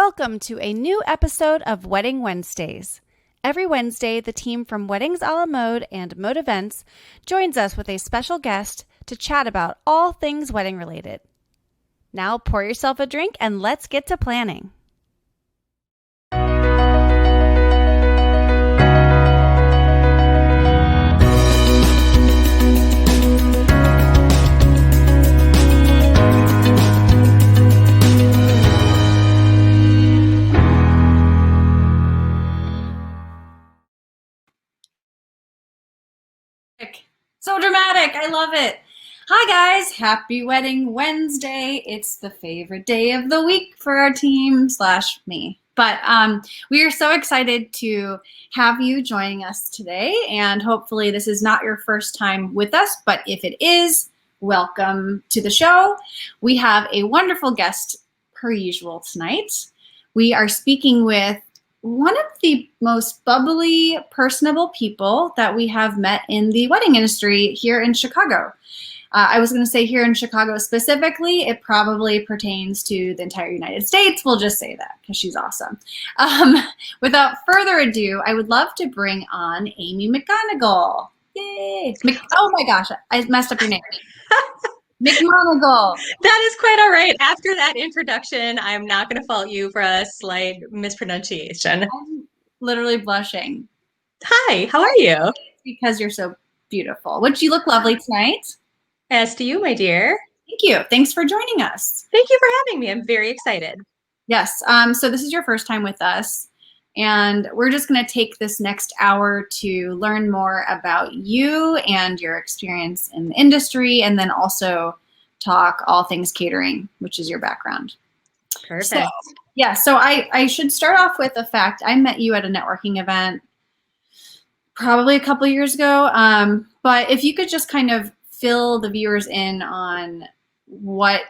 Welcome to a new episode of Wedding Wednesdays. Every Wednesday, the team from Weddings a la Mode and Mode Events joins us with a special guest to chat about all things wedding related. Now pour yourself a drink and let's get to planning. So dramatic. I love it. Hi guys, happy Wedding Wednesday. It's the favorite day of the week for our team / me. But we are so excited to have you joining us today, and hopefully this is not your first time with us, but if it is, welcome to the show. We have a wonderful guest per usual tonight. We are speaking with one of the most bubbly, personable people that we have met in the wedding industry here in Chicago. I was going to say here in Chicago specifically. It probably pertains to the entire United States. We'll just say that because she's awesome. Without further ado, I would love to bring on Amy McMonigal. Yay! Oh my gosh, I messed up your name. McMonigal. That is quite all right. After that introduction, I'm not going to fault you for a slight mispronunciation. I'm literally blushing. Hi, how are you? Because you're so beautiful. Which you look lovely tonight. As to you, my dear. Thank you. Thanks for joining us. Thank you for having me. I'm very excited. Yes. So this is your first time with us, and we're just going to take this next hour to learn more about you and your experience in the industry, and then also talk all things catering, which is your background. Perfect. So I should start off with the fact I met you at a networking event probably a couple of years ago. But if you could just kind of fill the viewers in on what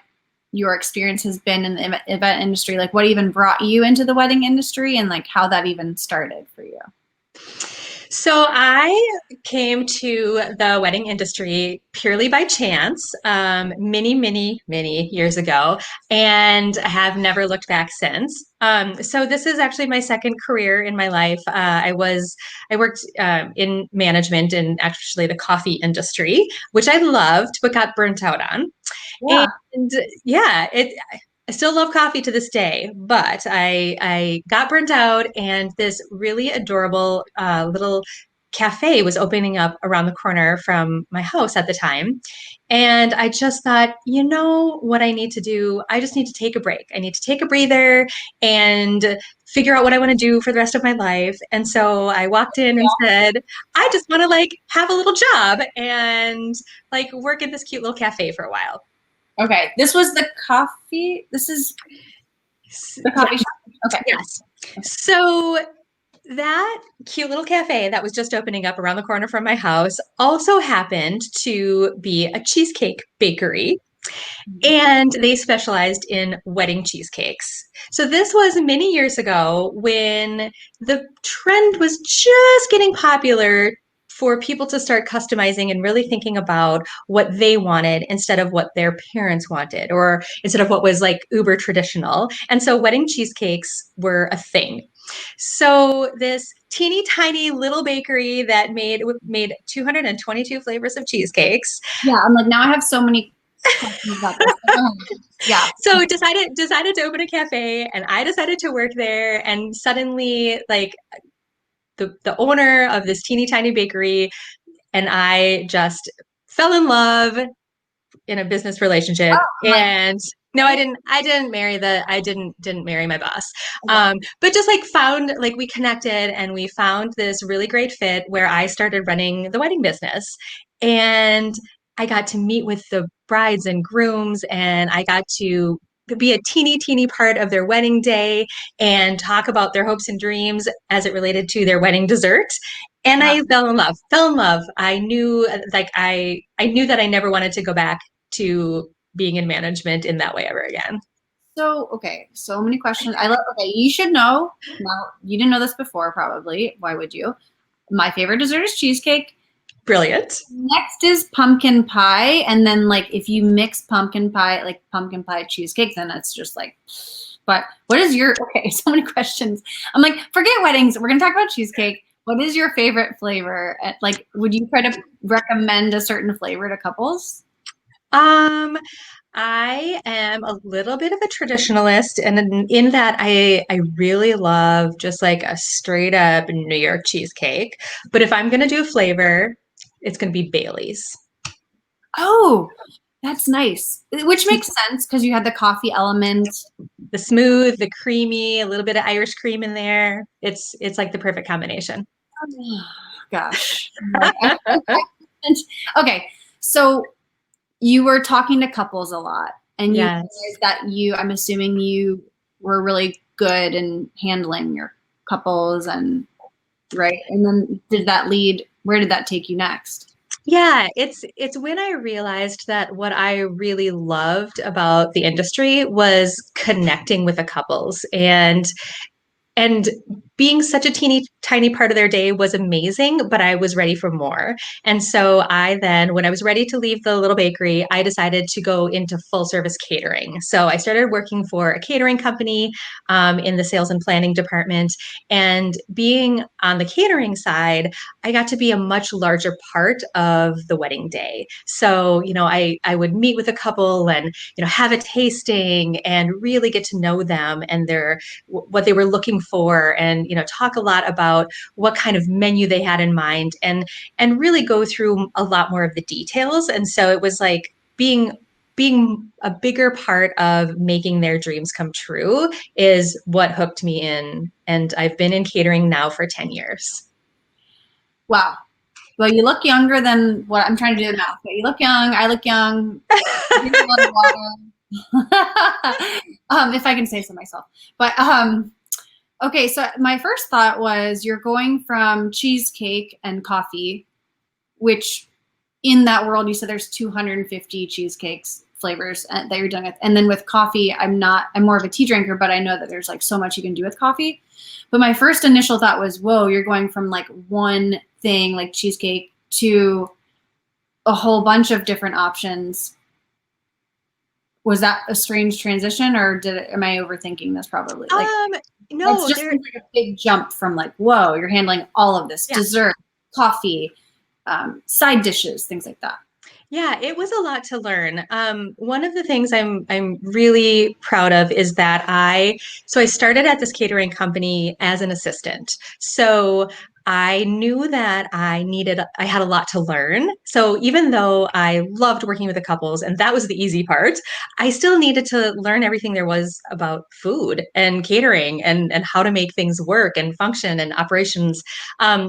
your experience has been in the event industry, like what even brought you into the wedding industry and like how that even started for you. So I came to the wedding industry purely by chance, many years ago, and have never looked back since. So this is actually my second career in my life. I worked in management in actually the coffee industry, which I loved but got burnt out on. Yeah. And yeah, I still love coffee to this day, but I got burnt out, and this really adorable little cafe was opening up around the corner from my house at the time. And I just thought, you know what I need to do? I just need to take a break. I need to take a breather and figure out what I want to do for the rest of my life. And so I walked in and said, I just want to like have a little job and like work at this cute little cafe for a while. Okay, this was the coffee. This is the coffee shop. Okay. Yes. So that cute little cafe that was just opening up around the corner from my house also happened to be a cheesecake bakery, and they specialized in wedding cheesecakes. So this was many years ago when the trend was just getting popular for people to start customizing and really thinking about what they wanted instead of what their parents wanted, or instead of what was like uber traditional. And so wedding cheesecakes were a thing. So this teeny tiny little bakery that made 222 flavors of cheesecakes. Yeah, I'm like, now I have so many questions about this. Yeah. So decided to open a cafe, and I decided to work there, and suddenly like the owner of this teeny tiny bakery and I just fell in love in a business relationship. And no, I didn't marry my boss. But just like found, like we connected and we found this really great fit where I started running the wedding business. And I got to meet with the brides and grooms, and I got to be a teeny part of their wedding day and talk about their hopes and dreams as it related to their wedding dessert. And I fell in love. I knew I knew that I never wanted to go back to being in management in that way ever again. So, okay, so many questions. You should know. Now, you didn't know this before, probably. Why would you? My favorite dessert is cheesecake. Brilliant. Next is pumpkin pie. And then like if you mix pumpkin pie, like pumpkin pie cheesecake, then it's just like, but what is your, okay, so many questions. I'm like, forget weddings. We're going to talk about cheesecake. What is your favorite flavor? Like, would you try to recommend a certain flavor to couples? Um, I am a little bit of a traditionalist, and in that I really love just like a straight up New York cheesecake. But if I'm gonna do a flavor, it's gonna be Bailey's. Oh, that's nice. Which makes sense because you had the coffee element. The smooth, the creamy, a little bit of Irish cream in there. It's like the perfect combination. Oh, gosh. Like, okay, so you were talking to couples a lot, and you Yes. realized that I'm assuming you were really good in handling your couples and right. And then where did that take you next? Yeah, it's when I realized that what I really loved about the industry was connecting with the couples and being such a teeny tiny part of their day was amazing, but I was ready for more. And so I then, when I was ready to leave the little bakery, I decided to go into full service catering. So I started working for a catering company in the sales and planning department. And being on the catering side, I got to be a much larger part of the wedding day. So, I would meet with a couple and, have a tasting and really get to know them and what they were looking for, and talk a lot about what kind of menu they had in mind, and really go through a lot more of the details. And so it was like being a bigger part of making their dreams come true is what hooked me in, and I've been in catering now for 10 years. Wow. Well, you look younger than what I'm trying to do the math, but you look young. I look young. I drink a lot of water. If I can say so myself. But okay, so my first thought was you're going from cheesecake and coffee, which in that world you said there's 250 cheesecakes flavors that you're doing with, and then with coffee, I'm more of a tea drinker, but I know that there's like so much you can do with coffee. But my first initial thought was, whoa, you're going from like one thing like cheesecake to a whole bunch of different options. Was that a strange transition, or am I overthinking this? Probably. Like that's No, just like a big jump from like, whoa, you're handling all of this yeah. dessert, coffee, side dishes, things like that. Yeah, it was a lot to learn. One of the things I'm really proud of is that I started at this catering company as an assistant. So I knew that I had a lot to learn. So even though I loved working with the couples and that was the easy part, I still needed to learn everything there was about food and catering and how to make things work and function and operations.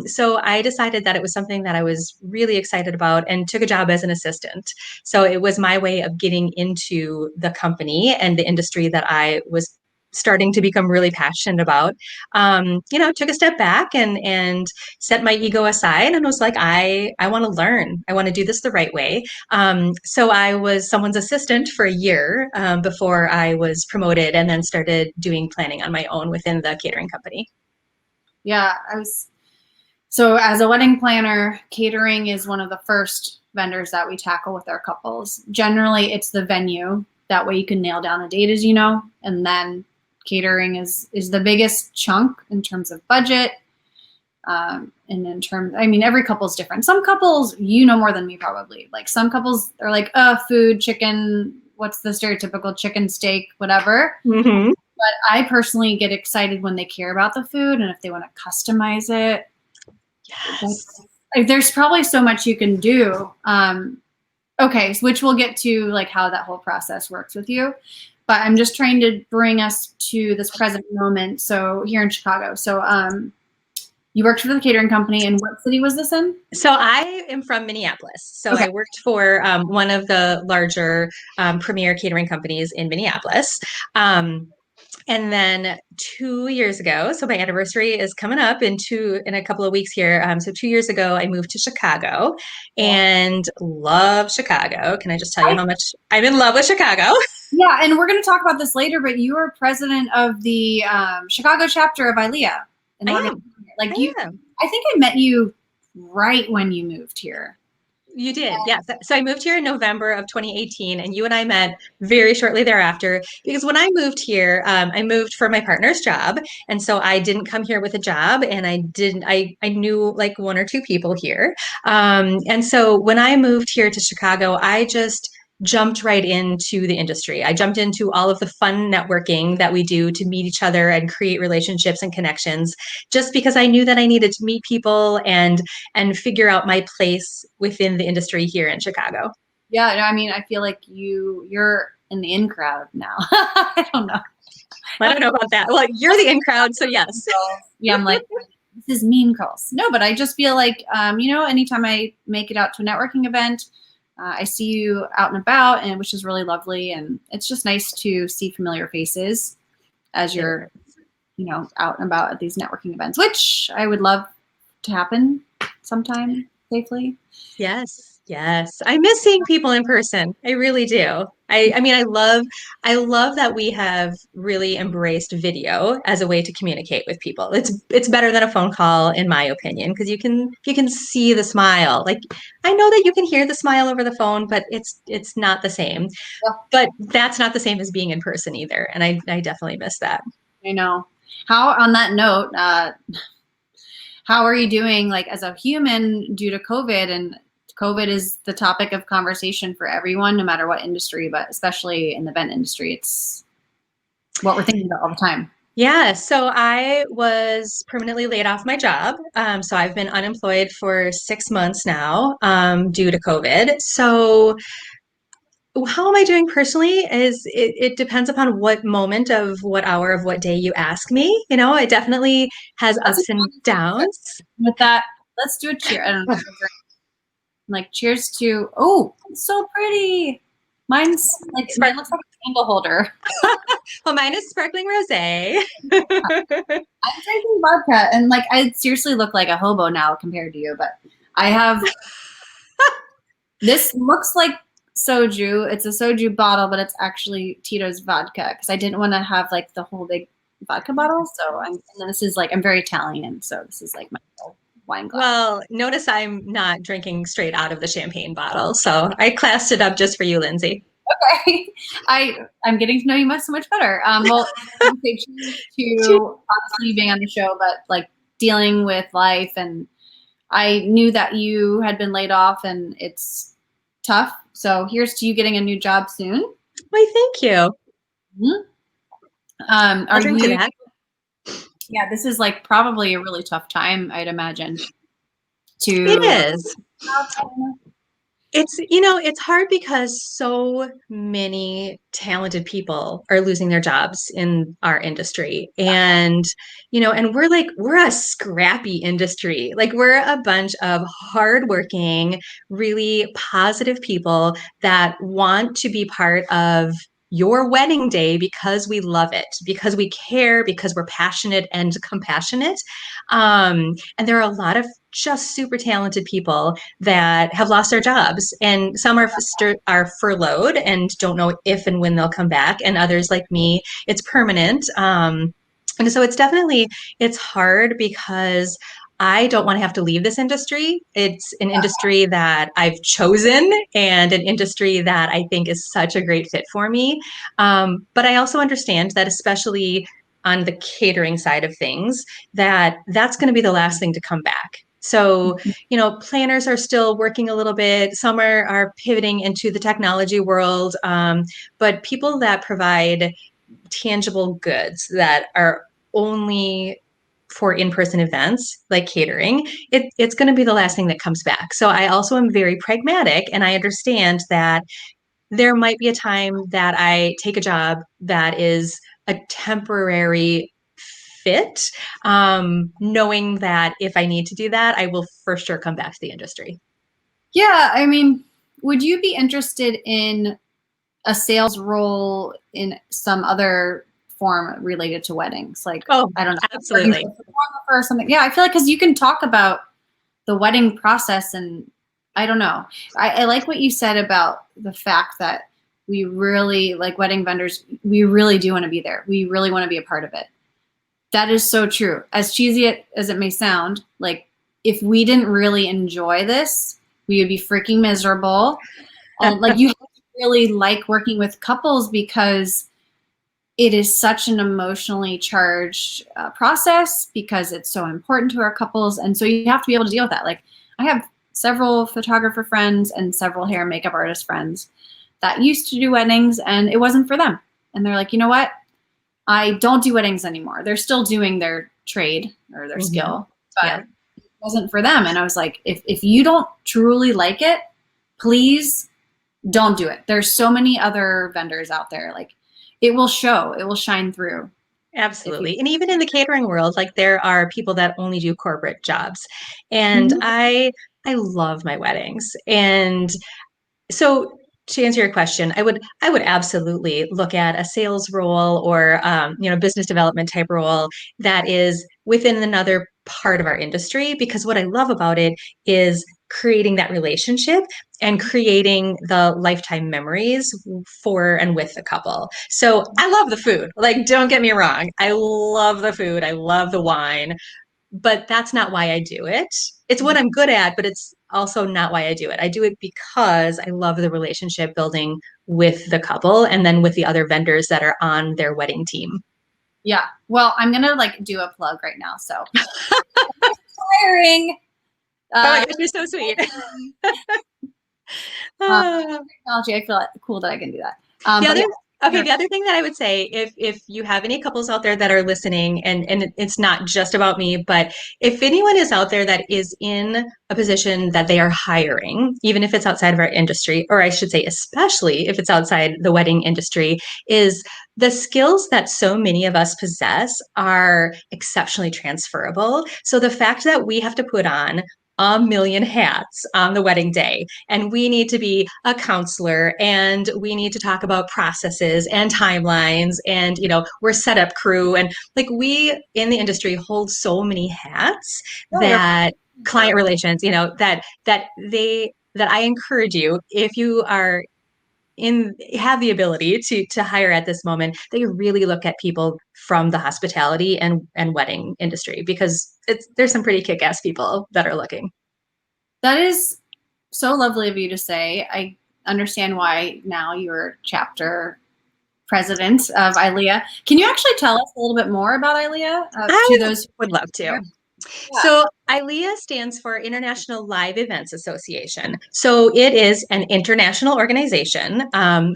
So I decided that it was something that I was really excited about and took a job as an assistant. So it was my way of getting into the company and the industry that I was starting to become really passionate about. Took a step back and set my ego aside and was like, I want to learn. I want to do this the right way. So I was someone's assistant for a year before I was promoted and then started doing planning on my own within the catering company. Yeah, so as a wedding planner, catering is one of the first vendors that we tackle with our couples. Generally, it's the venue. That way you can nail down a date, as you know, and then catering is the biggest chunk in terms of budget. And in terms, I mean, every couple's different. Some couples, you know more than me probably. Like some couples are like, food, chicken, what's the stereotypical chicken, steak, whatever. Mm-hmm. But I personally get excited when they care about the food and if they want to customize it. Yes. There's probably so much you can do. Okay, so which we'll get to like how that whole process works with you. But I'm just trying to bring us to this present moment. So here in Chicago. So you worked for the catering company, and what city was this in? So I am from Minneapolis. So Okay. I worked for one of the larger premier catering companies in Minneapolis. And then 2 years ago, so my anniversary is coming up in a couple of weeks here. So 2 years ago, I moved to Chicago and love Chicago. Can I just tell you how much I'm in love with Chicago? Yeah, and we're going to talk about this later, but you are president of the Chicago chapter of ILEA in I Oregon. am. Like I am. I think I met you right when you moved here. You did, yes. So I moved here in November of 2018, and you and I met very shortly thereafter. Because when I moved here, I moved for my partner's job, and so I didn't come here with a job, and I didn't. I knew like one or two people here, and so when I moved here to Chicago, I just jumped right into the industry. I jumped into all of the fun networking that we do to meet each other and create relationships and connections, just because I knew that I needed to meet people and figure out my place within the industry here in Chicago. Yeah, no, I mean, I feel like you're in the in crowd now. I don't know. I don't know about that. Well, you're the in crowd, so yes. Yeah, I'm like, this is Mean Girls. No, but I just feel like, anytime I make it out to a networking event, I see you out and about, and which is really lovely, and it's just nice to see familiar faces as you're, out and about at these networking events, which I would love to happen sometime safely. Yes, yes. I miss seeing people in person. I really do. I mean, I love that we have really embraced video as a way to communicate with people. It's better than a phone call, in my opinion, because you can see the smile. Like I know that you can hear the smile over the phone, but it's not the same. Yeah, But that's not the same as being in person either. And I definitely miss that. I know. How, on that note, how are you doing, like, as a human due to COVID? And COVID is the topic of conversation for everyone, no matter what industry, but especially in the event industry, it's what we're thinking about all the time. Yeah, so I was permanently laid off my job. So I've been unemployed for 6 months now, due to COVID. So how am I doing personally it depends upon what moment of what hour of what day you ask me. You know, it definitely has That's ups and downs. with that. Let's do a cheer. I don't know. Like, cheers to, oh, it's so pretty. Mine's like, mine looks like a candle holder. Well, mine is sparkling rosé. I'm drinking vodka, and like, I seriously look like a hobo now compared to you, but I have, this looks like soju. It's a soju bottle, but it's actually Tito's vodka because I didn't want to have like the whole big vodka bottle. So and then this is like, I'm very Italian, so this is like my wine glass. Well, notice I'm not drinking straight out of the champagne bottle, so I classed it up just for you, Lindsay. Okay. I'm getting to know you so much better. Well, I would say cheers to obviously being on the show, but like dealing with life. And I knew that you had been laid off, and it's tough. So here's to you getting a new job soon. Why, thank you. Mhm. I'll Are drink to you? that. Yeah, this is like probably a really tough time, I'd imagine. It To is. It's hard because so many talented people are losing their jobs in our industry. And we're a scrappy industry. Like we're a bunch of hardworking, really positive people that want to be part of your wedding day because we love it, because we care, because we're passionate and compassionate. And there are a lot of just super talented people that have lost their jobs, and some are furloughed and don't know if and when they'll come back, and others like me, it's permanent. And so it's hard because I don't want to have to leave this industry. It's an industry that I've chosen and an industry that I think is such a great fit for me. But I also understand that, especially on the catering side of things, that's going to be the last thing to come back. So, planners are still working a little bit. Some are pivoting into the technology world. But people that provide tangible goods that are only for in-person events like catering, it's going to be the last thing that comes back. So I also am very pragmatic, and I understand that there might be a time that I take a job that is a temporary fit, knowing that if I need to do that, I will for sure come back to the industry. Yeah, I mean, would you be interested in a sales role in some other form related to weddings? Like, Oh, I don't know, absolutely. or something. Yeah, I feel like because you can talk about the wedding process, and I don't know. I like what you said about the fact that we really, like wedding vendors, we really do want to be there. We really want to be a part of it. That is so true. As cheesy as it may sound, like if we didn't really enjoy this, we would be freaking miserable. And like you have to really like working with couples because it is such an emotionally charged process because it's so important to our couples. And so you have to be able to deal with that. Like I have several photographer friends and several hair and makeup artist friends that used to do weddings and it wasn't for them. And they're like, you know what? I don't do weddings anymore. They're still doing their trade or their skill, but Yeah. it wasn't for them. And I was like, if you don't truly like it, please don't do it. There's so many other vendors out there. Like it will show, it will shine through. If you Absolutely. And even in the catering world, like there are people that only do corporate jobs. And Mhm. I love my weddings. And so to answer your question, I would absolutely look at a sales role or business development type role that is within another part of our industry because what I love about it is creating that relationship and creating the lifetime memories for and with the couple. So I love the food. Like don't get me wrong. I love the food. I love the wine, but that's not why I do it. It's what I'm good at, but it's also not why I do it. I do it because I love the relationship building with the couple and then with the other vendors that are on their wedding team. Yeah. Well, I'm gonna like do a plug right now. So hiring. Oh my Uh, gosh, you're so sweet. um, Ah. technology. I feel cool that I can do that. The But other yeah, okay, the other thing that I would say, if you have any couples out there that are listening, and it's not just about me, but if anyone is out there that is in a position that they are hiring, even if it's outside of our industry, or I should say, especially if it's outside the wedding industry, is the skills that so many of us possess are exceptionally transferable. So the fact that we have to put on a million hats on the wedding day and we need to be a counselor and we need to talk about processes and timelines and we're setup crew and like we in the industry hold so many hats yeah, you're that client relations that I encourage you if you are in have the ability to hire at this moment that you really look at people from the hospitality and wedding industry because there's some pretty kick-ass people that are looking. That is so lovely of you to say. I understand why now you're chapter president of ILEA. Can you actually tell us a little bit more about ILEA to I those would love who are to. here? Yeah. So ILEA stands for International Live Events Association. So it is an international organization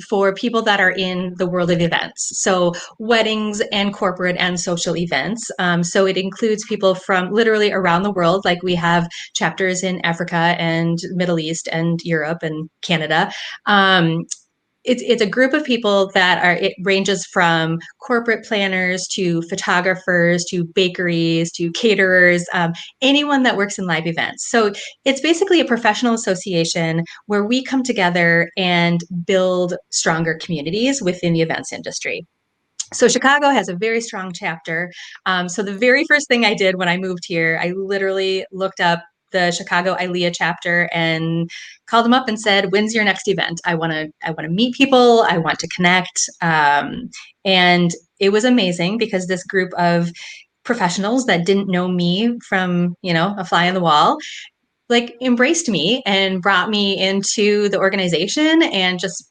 for people that are in the world of events. So weddings and corporate and social events. So it includes people from literally around the world. Like we have chapters in Africa and Middle East and Europe and Canada. It's a group of people that are it ranges from corporate planners to photographers to bakeries to caterers, anyone that works in live events. So it's basically a professional association where we come together and build stronger communities within the events industry. So Chicago has a very strong chapter. So the very first thing I did when I moved here, I literally looked up the Chicago ILEA chapter and called them up and said, "When's your next event? I want to meet people. I want to connect." And it was amazing because this group of professionals that didn't know me from a fly on the wall like embraced me and brought me into the organization and just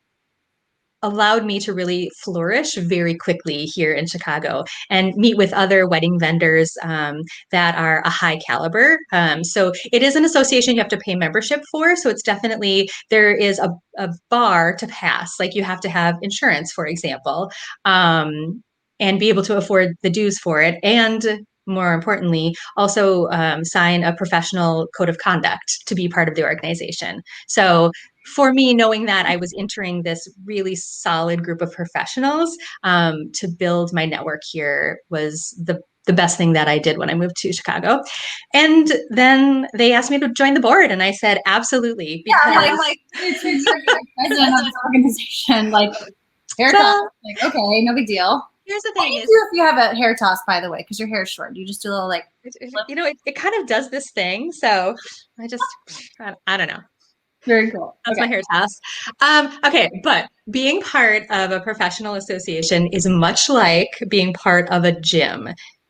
allowed me to really flourish very quickly here in Chicago and meet with other wedding vendors that are a high caliber. So it is an association you have to pay membership for. So it's definitely, there is a bar to pass. Like you have to have insurance, for example, and be able to afford the dues for it. And more importantly, also sign a professional code of conduct to be part of the organization. So for me, knowing that I was entering this really solid group of professionals to build my network here was the best thing that I did when I moved to Chicago. And then they asked me to join the board, and I said absolutely Yeah, I'm because like, so you're like president of this organization, like hair toss. well, Like, okay, no big deal. here's the What do thing you is, do if you have a hair toss, by the way? Because your hair is short. You just do a little like flip. it kind of does this thing. So I don't know. Very cool. That's Okay. my hair toss. Okay, but being part of a professional association is much like being part of a gym.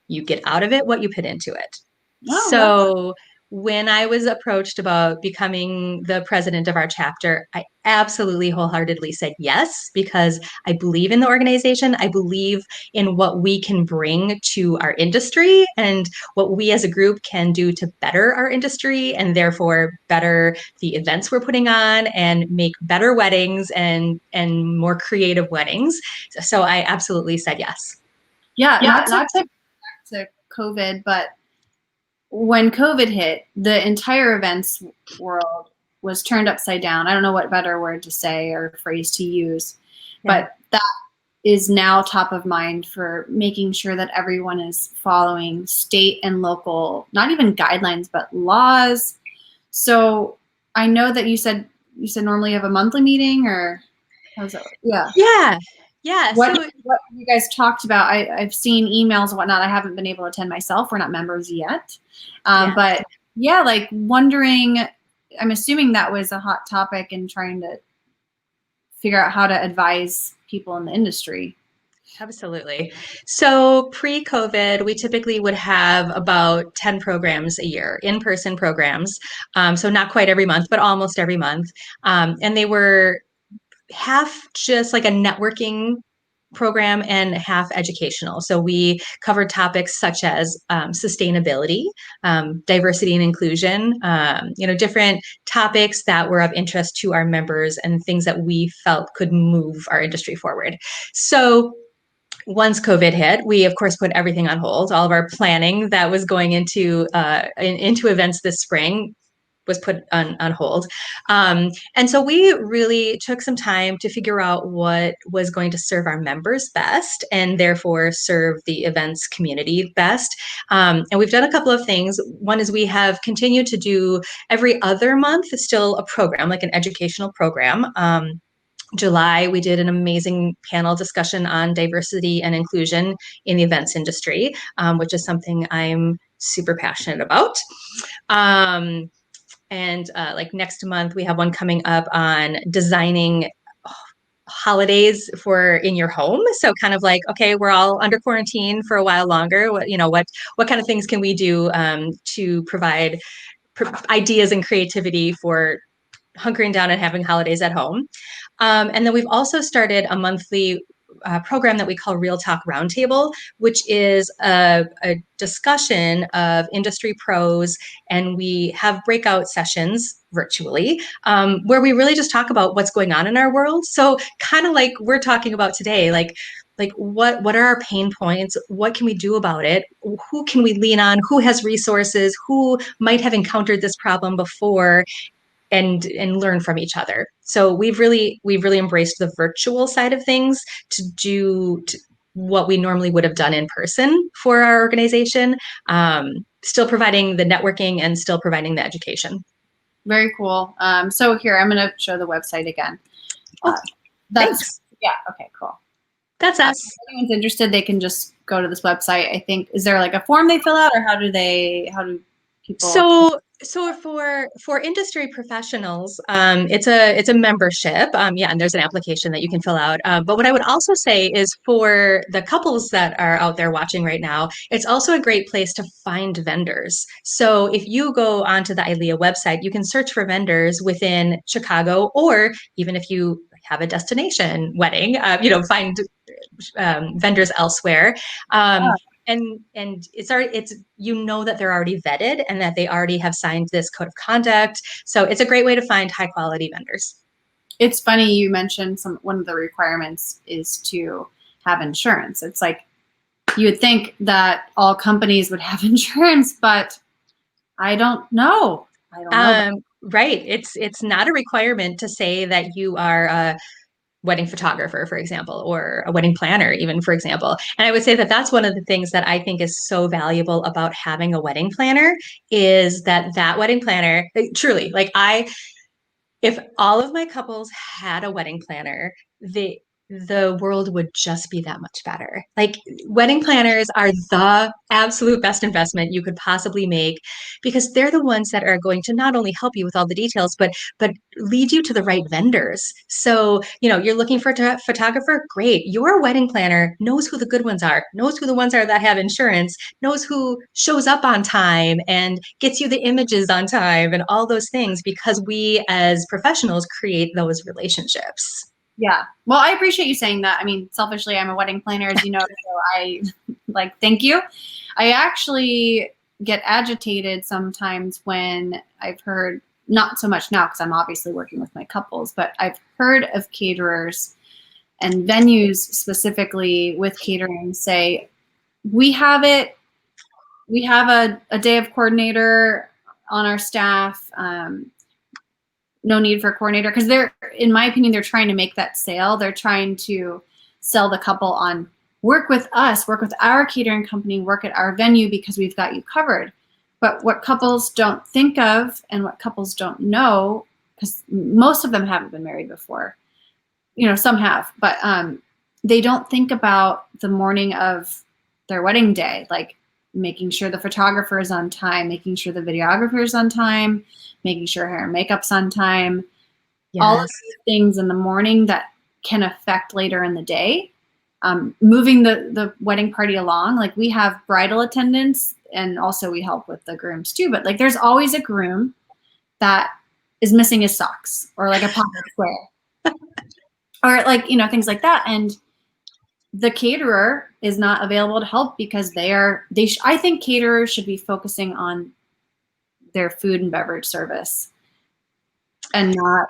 You get out of it what you put into it. Oh, well, So when I was approached about becoming the president of our chapter, I absolutely wholeheartedly said yes, because I believe in the organization. I believe in what we can bring to our industry and what we as a group can do to better our industry and therefore better the events we're putting on and make better weddings and more creative weddings. So I absolutely said yes. Yeah, not to to COVID, but when COVID hit, the entire events world was turned upside down. I don't know what better word to say or phrase to use, Yeah. but that is now top of mind for making sure that everyone is following state and local, not even guidelines, but laws. So I know that you said normally you have a monthly meeting, or how's that? Yeah. Yeah. Yeah. What So what you guys talked about? I've seen emails and whatnot. I haven't been able to attend myself. We're not members yet, yeah. but yeah, like wondering. I'm assuming that was a hot topic in trying to figure out how to advise people in the industry. Absolutely. So pre-COVID, we typically would have about 10 programs a year, in-person programs. So not quite every month, but almost every month. And they were half just like a networking program and half educational. So we covered topics such as sustainability, diversity and inclusion, different topics that were of interest to our members and things that we felt could move our industry forward. So once COVID hit, we of course put everything on hold. All of our planning that was going into events this spring was put on hold. And so we really took some time to figure out what was going to serve our members best and therefore serve the events community best. And we've done a couple of things. One is we have continued to do every other month, still a program, like an educational program. July, we did an amazing panel discussion on diversity and inclusion in the events industry, which is something I'm super passionate about. And like next month, we have one coming up on designing holidays for in your home. So kind of like, okay, we're all under quarantine for a while longer. What kind of things can we do to provide ideas and creativity for hunkering down and having holidays at home? And then we've also started a monthly program that we call Real Talk Roundtable, which is a discussion of industry pros, and we have breakout sessions virtually where we really just talk about what's going on in our world. So kind of like we're talking about today, like what are our pain points? What can we do about it? Who can we lean on? Who has resources? Who might have encountered this problem before? And learn from each other. So we've really embraced the virtual side of things to do what we normally would have done in person for our organization, still providing the networking and still providing the education. Very cool. So here, I'm going to show the website again. Oh, That's thanks. yeah. Okay, cool. That's us. If anyone's interested, they can just go to this website. I think, is there like a form they fill out, or how do people? So for industry professionals, it's a membership. Yeah, and there's an application that you can fill out. But what I would also say is for the couples that are out there watching right now, it's also a great place to find vendors. So if you go onto the ILEA website, you can search for vendors within Chicago, or even if you have a destination wedding, find vendors elsewhere. Um, and it's that they're already vetted and that they already have signed this code of conduct. So it's a great way to find high quality vendors. It's funny you mentioned one of the requirements is to have insurance. It's like you would think that all companies would have insurance, but I don't know. I don't know. Right. It's not a requirement to say that you are a wedding photographer, for example, or a wedding planner, even, for example. And I would say that that's one of the things that I think is so valuable about having a wedding planner is that wedding planner, truly, like if all of my couples had a wedding planner, the world would just be that much better. Like wedding planners are the absolute best investment you could possibly make because they're the ones that are going to not only help you with all the details, but lead you to the right vendors. So, you're looking for a photographer, great. Your wedding planner knows who the good ones are, knows who the ones are that have insurance, knows who shows up on time and gets you the images on time and all those things because we as professionals create those relationships. Yeah. Well, I appreciate you saying that. I mean, selfishly, I'm a wedding planner, as you know, so I thank you. I actually get agitated sometimes when I've heard, not so much now because I'm obviously working with my couples, but I've heard of caterers and venues specifically with catering say, we have it, we have a day of coordinator on our staff. No need for a coordinator because they're, in my opinion, they're trying to make that sale. They're trying to sell the couple on work with us, work with our catering company, work at our venue because we've got you covered. But what couples don't think of and what couples don't know, because most of them haven't been married before, some have, but they don't think about the morning of their wedding day, like making sure the photographer is on time, making sure the videographer is on time, making sure hair and makeup's on time, all of Yes. these things in the morning that can affect later in the day. Moving the wedding party along, like we have bridal attendants and also we help with the grooms too, but like there's always a groom that is missing his socks or like a pocket square or like, things like that. And the caterer is not available to help because I think caterers should be focusing on their food and beverage service and not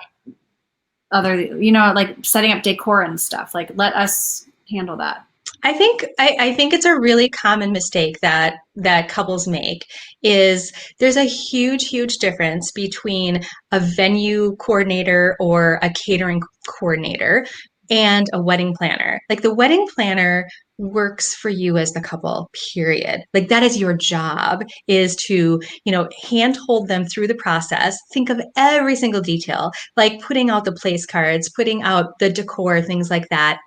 other, like setting up decor and stuff. Like let us handle that. I think it's a really common mistake that couples make is there's a huge difference between a venue coordinator or a catering coordinator and a wedding planner. Like the wedding planner works for you as the couple, period. Like that is your job is to, handhold them through the process, think of every single detail, like putting out the place cards, putting out the decor, things like that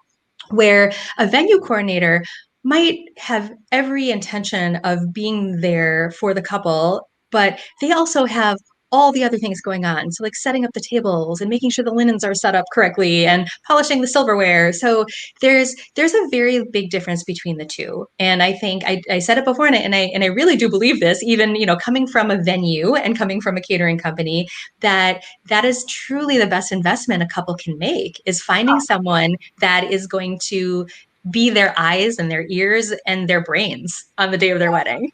where a venue coordinator might have every intention of being there for the couple, but they also have all the other things going on. So like setting up the tables and making sure the linens are set up correctly and polishing the silverware. So there's a very big difference between the two. And I think I said it before and I really do believe this, even, coming from a venue and coming from a catering company, that is truly the best investment a couple can make is finding someone that is going to be their eyes and their ears and their brains on the day of their wedding.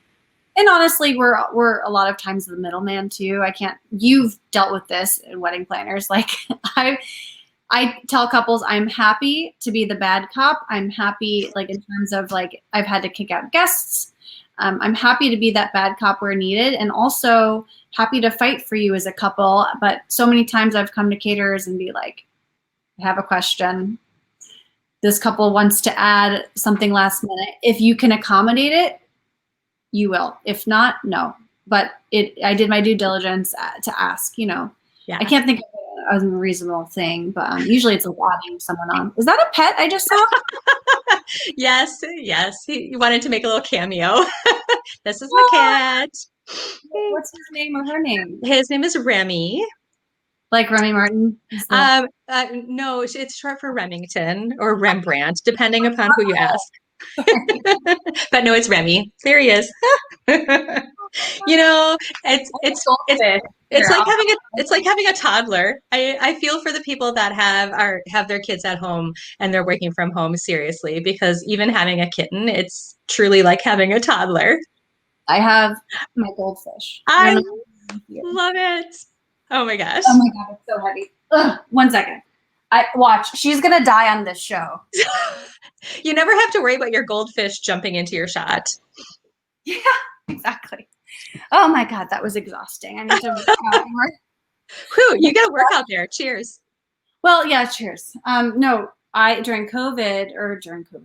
And honestly, we're a lot of times the middleman too. You've dealt with this in wedding planners. Like I tell couples I'm happy to be the bad cop. I'm happy, like in terms of like I've had to kick out guests. I'm happy to be that bad cop where needed, and also happy to fight for you as a couple. But so many times I've come to caterers and be like, I have a question. This couple wants to add something last minute. If you can accommodate it, you will. If not, no. But I did my due diligence to ask, Yeah. I can't think of a reasonable thing, but usually it's like adding someone on. is that a pet I just saw? Yes. He wanted to make a little cameo. This is my cat. What's his name or her name? His name is Remy. Like Remy Martin? No, it's short for Remington or Rembrandt, depending upon who you ask. But no, it's Remy. There he is. It's it's like having a toddler. I feel for the people that have their kids at home and they're working from home seriously because even having a kitten, it's truly like having a toddler. I have my goldfish. I love it. Oh my gosh. Oh my God, it's so heavy. Ugh, 1 second. Watch. She's gonna die on this show. You never have to worry about your goldfish jumping into your shot. Yeah, exactly. Oh my God, that was exhausting. I need to work out more. Whew, you got to work out there. Cheers. Well, yeah, cheers. No, during COVID,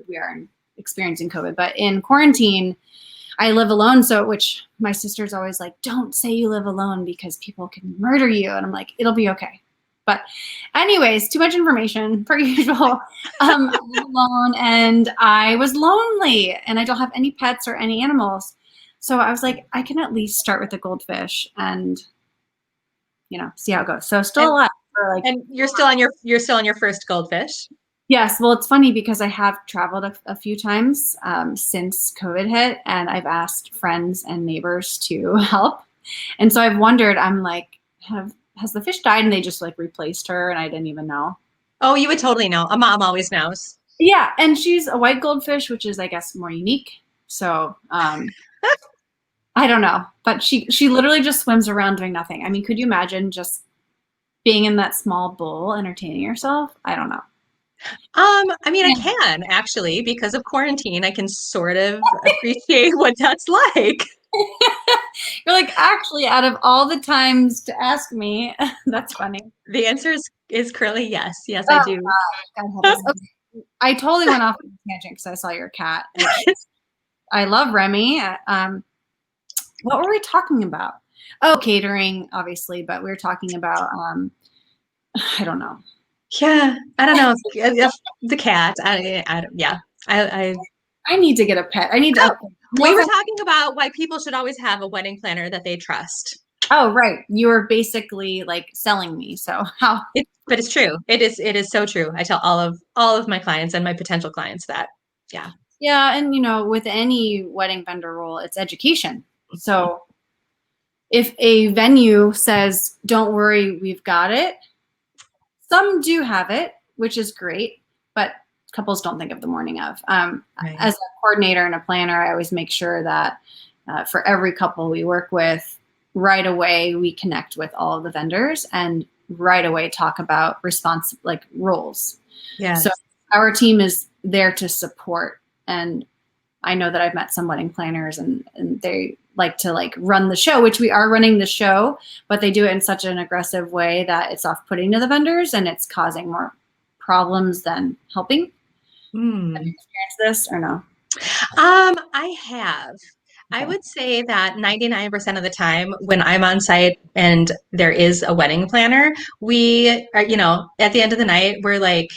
we are experiencing COVID, but in quarantine, I live alone. So, which my sister's always like, don't say you live alone because people can murder you. And I'm like, it'll be okay. But anyways, too much information per usual. I live alone and I was lonely and I don't have any pets or any animals. So I was like, I can at least start with the goldfish and, see how it goes. So still And alive for like, and you're still on your first goldfish. yes. Well, it's funny because I have traveled a few times since COVID hit and I've asked friends and neighbors to help. And so I've wondered, I'm like, has the fish died and they just like replaced her and I didn't even know? Oh, you would totally know. A mom always knows. Yeah, and she's a white goldfish, which is, I guess, more unique. So I don't know, but she literally just swims around doing nothing. I mean, could you imagine just being in that small bowl, entertaining yourself? I don't know. I mean, I can actually, because of quarantine, I can sort of appreciate what that's like. You're like, actually, out of all the times to ask me, that's funny. The answer is currently yes. Yes, I Oh, do. God help us. Okay. I totally went off on a tangent because I saw your cat, which I love Remy. What were we talking about? Oh, catering, obviously, but we were talking about I don't know. Yeah, I don't know. If the cat. Yeah. I I need to get a pet. I need to Oh, upgrade. we No were offense. talking about why people should always have a wedding planner that they trust. Oh, right. You were basically like selling me. So how? But it's true. It is so true. I tell all of my clients and my potential clients that. Yeah. Yeah, and with any wedding vendor role, it's education. So if a venue says, "Don't worry, we've got it," some do have it, which is great, but couples don't think of the morning of. Right. As a coordinator and a planner, I always make sure that for every couple we work with, right away we connect with all of the vendors and right away talk about like roles. Yes. So our team is there to support, and I know that I've met some wedding planners and they like to like run the show, which we are running the show, but they do it in such an aggressive way that it's off-putting to the vendors and it's causing more problems than helping. Have you Hmm. experienced this or no? I have. I Okay. would say that 99% of the time when I'm on site and there is a wedding planner, we are, at the end of the night, we're like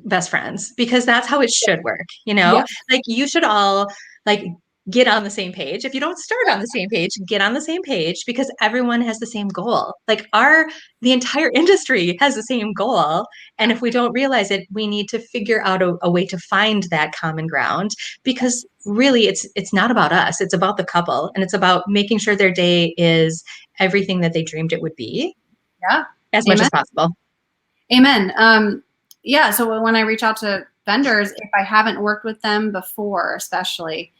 best friends because that's how it should work, Yeah. Like you should all like get on the same page. If you don't start on the same page, get on the same page because everyone has the same goal. Like the entire industry has the same goal. And if we don't realize it, we need to figure out a way to find that common ground because really it's not about us. It's about the couple and it's about making sure their day is everything that they dreamed it would be Yeah. as much Amen. as possible. Amen. Yeah. So when I reach out to vendors, if I haven't worked with them before, especially,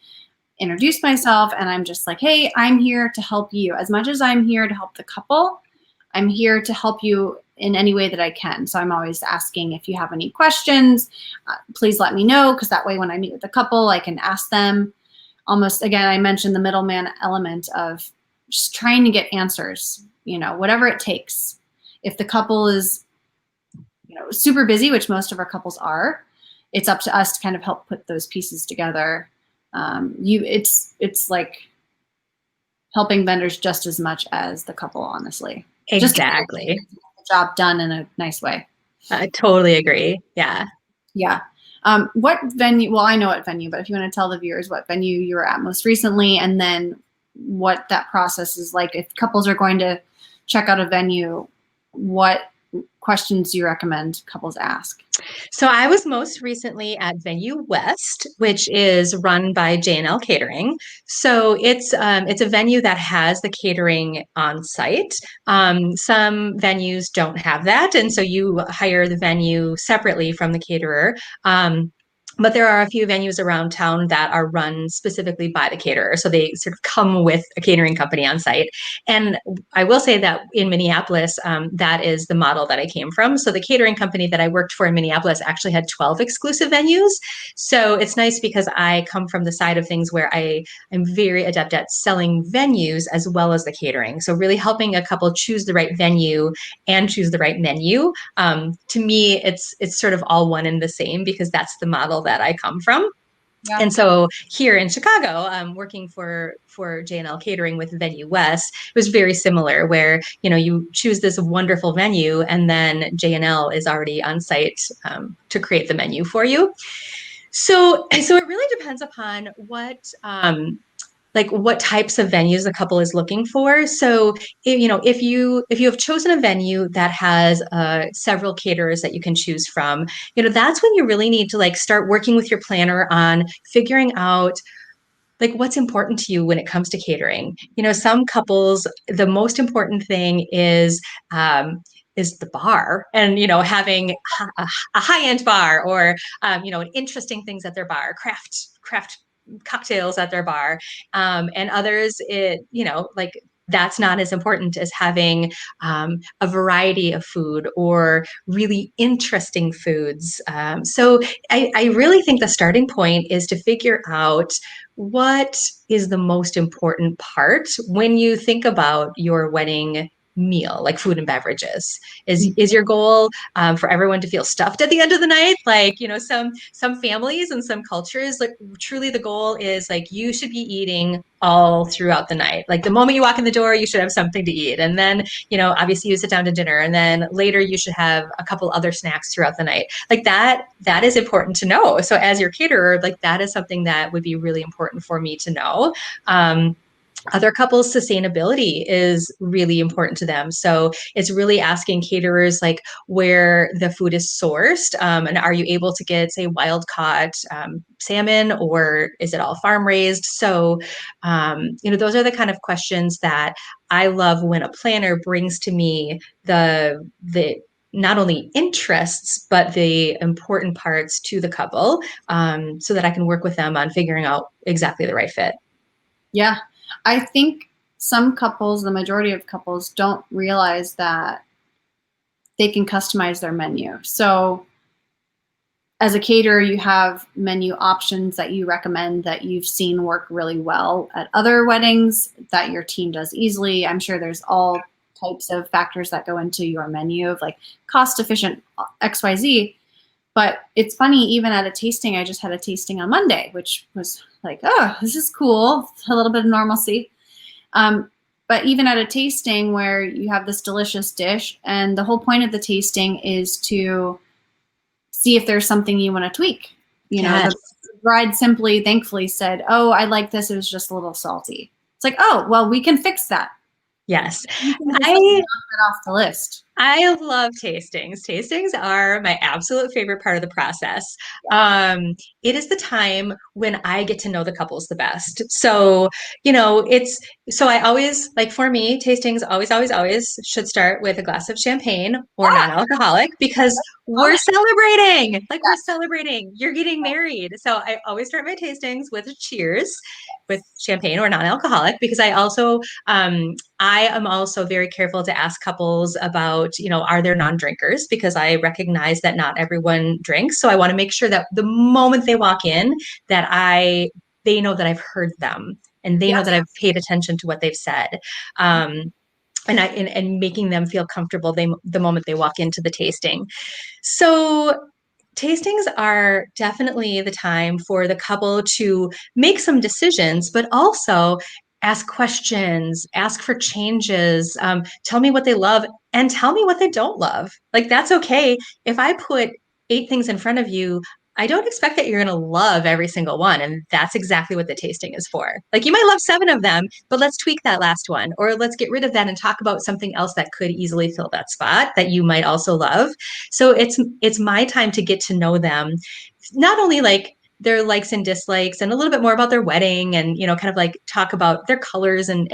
introduce myself and I'm just like, hey, I'm here to help you. As much as I'm here to help the couple, I'm here to help you in any way that I can. So I'm always asking if you have any questions, please let me know because that way when I meet with the couple, I can ask them. Almost again, I mentioned the middleman element of just trying to get answers, whatever it takes. If the couple is, super busy, which most of our couples are, it's up to us to kind of help put those pieces together. It's like helping vendors just as much as the couple, honestly. Just to get Exactly. the job done in a nice way. I totally agree. Yeah. Yeah. What venue? Well, I know what venue, but if you want to tell the viewers what venue you were at most recently, and then what that process is like, if couples are going to check out a venue, what questions do you recommend couples ask? So I was most recently at Venue West, which is run by J&L Catering. So it's a venue that has the catering on site. Some venues don't have that, and so you hire the venue separately from the caterer. But there are a few venues around town that are run specifically by the caterer. So they sort of come with a catering company on site. And I will say that in Minneapolis, that is the model that I came from. So the catering company that I worked for in Minneapolis actually had 12 exclusive venues. So it's nice because I come from the side of things where I'm very adept at selling venues as well as the catering. So really helping a couple choose the right venue and choose the right menu. To me, it's sort of all one and the same because that's the model that I come from. Yeah. And so here in Chicago, working for J&L Catering with Venue West, it was very similar where, you choose this wonderful venue and then J&L is already on site to create the menu for you. So it really depends upon what types of venues the couple is looking for. So, if you have chosen a venue that has several caterers that you can choose from, that's when you really need to start working with your planner on figuring out what's important to you when it comes to catering. Some couples, the most important thing is the bar, and having a high-end bar, or interesting things at their bar, craft cocktails at their bar, and others, that's not as important as having a variety of food or really interesting foods. So I really think the starting point is to figure out what is the most important part when you think about your wedding meal, like food and beverages. Is your goal for everyone to feel stuffed at the end of the night? Some families and some cultures, truly the goal is you should be eating all throughout the night. Like the moment you walk in the door, you should have something to eat. And then, obviously you sit down to dinner, and then later you should have a couple other snacks throughout the night. That is important to know. So as your caterer, that is something that would be really important for me to know. Other couples, sustainability is really important to them. So it's really asking caterers where the food is sourced, and are you able to get, say, wild caught salmon, or is it all farm raised? So, those are the kind of questions that I love when a planner brings to me the not only interests, but the important parts to the couple, so that I can work with them on figuring out exactly the right fit. Yeah. I think some couples, the majority of couples, don't realize that they can customize their menu. So as a caterer, you have menu options that you recommend that you've seen work really well at other weddings that your team does easily. I'm sure there's all types of factors that go into your menu of cost efficient XYZ. But it's funny, even at a tasting, I just had a tasting on Monday, which was oh, this is cool, a little bit of normalcy. But even at a tasting where you have this delicious dish, and the whole point of the tasting is to see if there's something you want to tweak. Yes. The bride simply, thankfully said, "Oh, I like this. It was just a little salty." It's oh, well, we can fix that. Yes. You can just knock I that off the list. I love tastings. Tastings are my absolute favorite part of the process. It is the time when I get to know the couples the best. So, I always, for me, tastings always should start with a glass of champagne or non-alcoholic, because we're celebrating. We're celebrating. You're getting married. So I always start my tastings with a cheers with champagne or non-alcoholic, because I am also very careful to ask couples about, are there non-drinkers? Because I recognize that not everyone drinks. So I want to make sure that the moment they walk in, they know that I've heard them, and they know that I've paid attention to what they've said. And making them feel comfortable the moment they walk into the tasting. So tastings are definitely the time for the couple to make some decisions, but also ask questions, ask for changes, tell me what they love, and tell me what they don't love. That's okay. If I put 8 things in front of you, I don't expect that you're going to love every single one. And that's exactly what the tasting is for. You might love 7 of them, but let's tweak that last one, or let's get rid of that and talk about something else that could easily fill that spot that you might also love. So it's my time to get to know them, not only their likes and dislikes, and a little bit more about their wedding, and kind of talk about their colors, and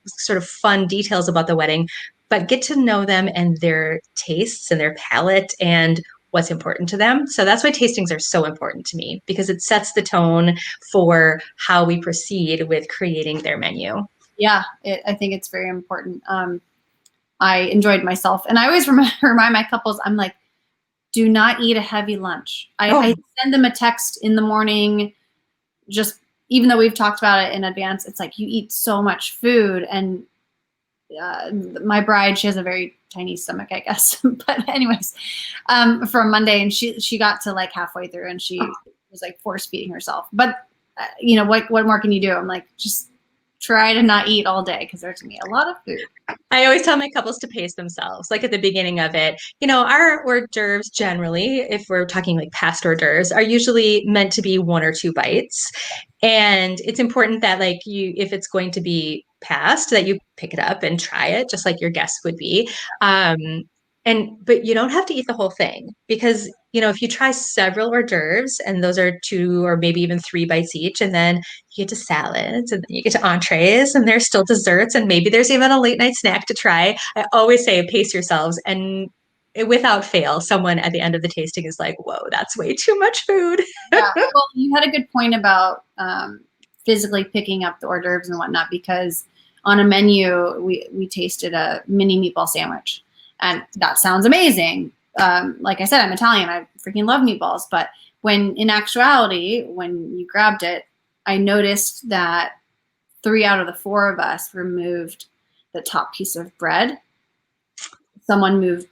sort of fun details about the wedding, but get to know them and their tastes and their palate and what's important to them. So that's why tastings are so important to me, because it sets the tone for how we proceed with creating their menu. Yeah, I think it's very important. I enjoyed myself, and I always remind my couples, I'm do not eat a heavy lunch. I send them a text in the morning, just even though we've talked about it in advance. It's you eat so much food, and my bride, she has a very tiny stomach, I guess. But anyways, from Monday, and she got to halfway through, and she was like force feeding herself. But what more can you do? I'm like, just try to not eat all day because there's gonna be a lot of food. I always tell my couples to pace themselves, like at the beginning of it. Our hors d'oeuvres generally, if we're talking like past hors d'oeuvres, are usually meant to be one or two bites. And it's important that like if it's going to be passed, that you pick it up and try it, just like your guests would be. Um, but you don't have to eat the whole thing because, if you try several hors d'oeuvres and those are two or maybe even three bites each, and then you get to salads and then you get to entrees and there's still desserts and maybe there's even a late night snack to try. I always say pace yourselves, and without fail, someone at the end of the tasting is like, whoa, that's way too much food. Yeah. Well, you had a good point about physically picking up the hors d'oeuvres and whatnot, because on a menu, we tasted a mini meatball sandwich. And that sounds amazing. Like I said, I'm Italian. I freaking love meatballs. But when in actuality, when you grabbed it, I noticed that 3 out of the 4 of us removed the top piece of bread. Someone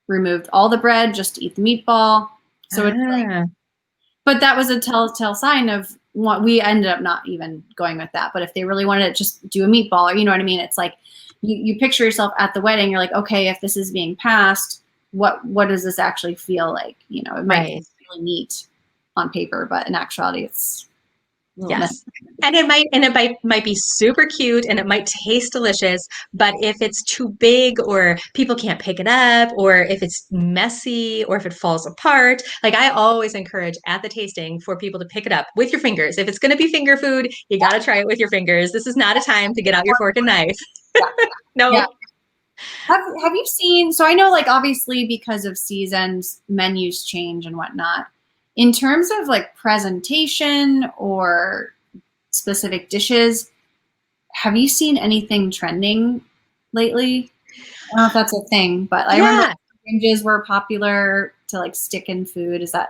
removed all the bread just to eat the meatball. So it's like, but that was a telltale sign of what we ended up not even going with that. But if they really wanted to just do a meatball, or you know what I mean? It's like you picture yourself at the wedding. You're like, okay, if this is being passed, what does this actually feel like? It might be really neat on paper, but in actuality, it's yes. And it might be super cute and it might taste delicious, but if it's too big or people can't pick it up or if it's messy or if it falls apart, like I always encourage at the tasting for people to pick it up with your fingers. If it's going to be finger food, you got to try it with your fingers. This is not a time to get out your fork and knife. Yeah. No. Yeah. Have you seen, so I know like obviously because of seasons, menus change and whatnot. In terms of like presentation or specific dishes, have you seen anything trending lately? I don't know if that's a thing, but I remember oranges were popular to like stick in food. Is that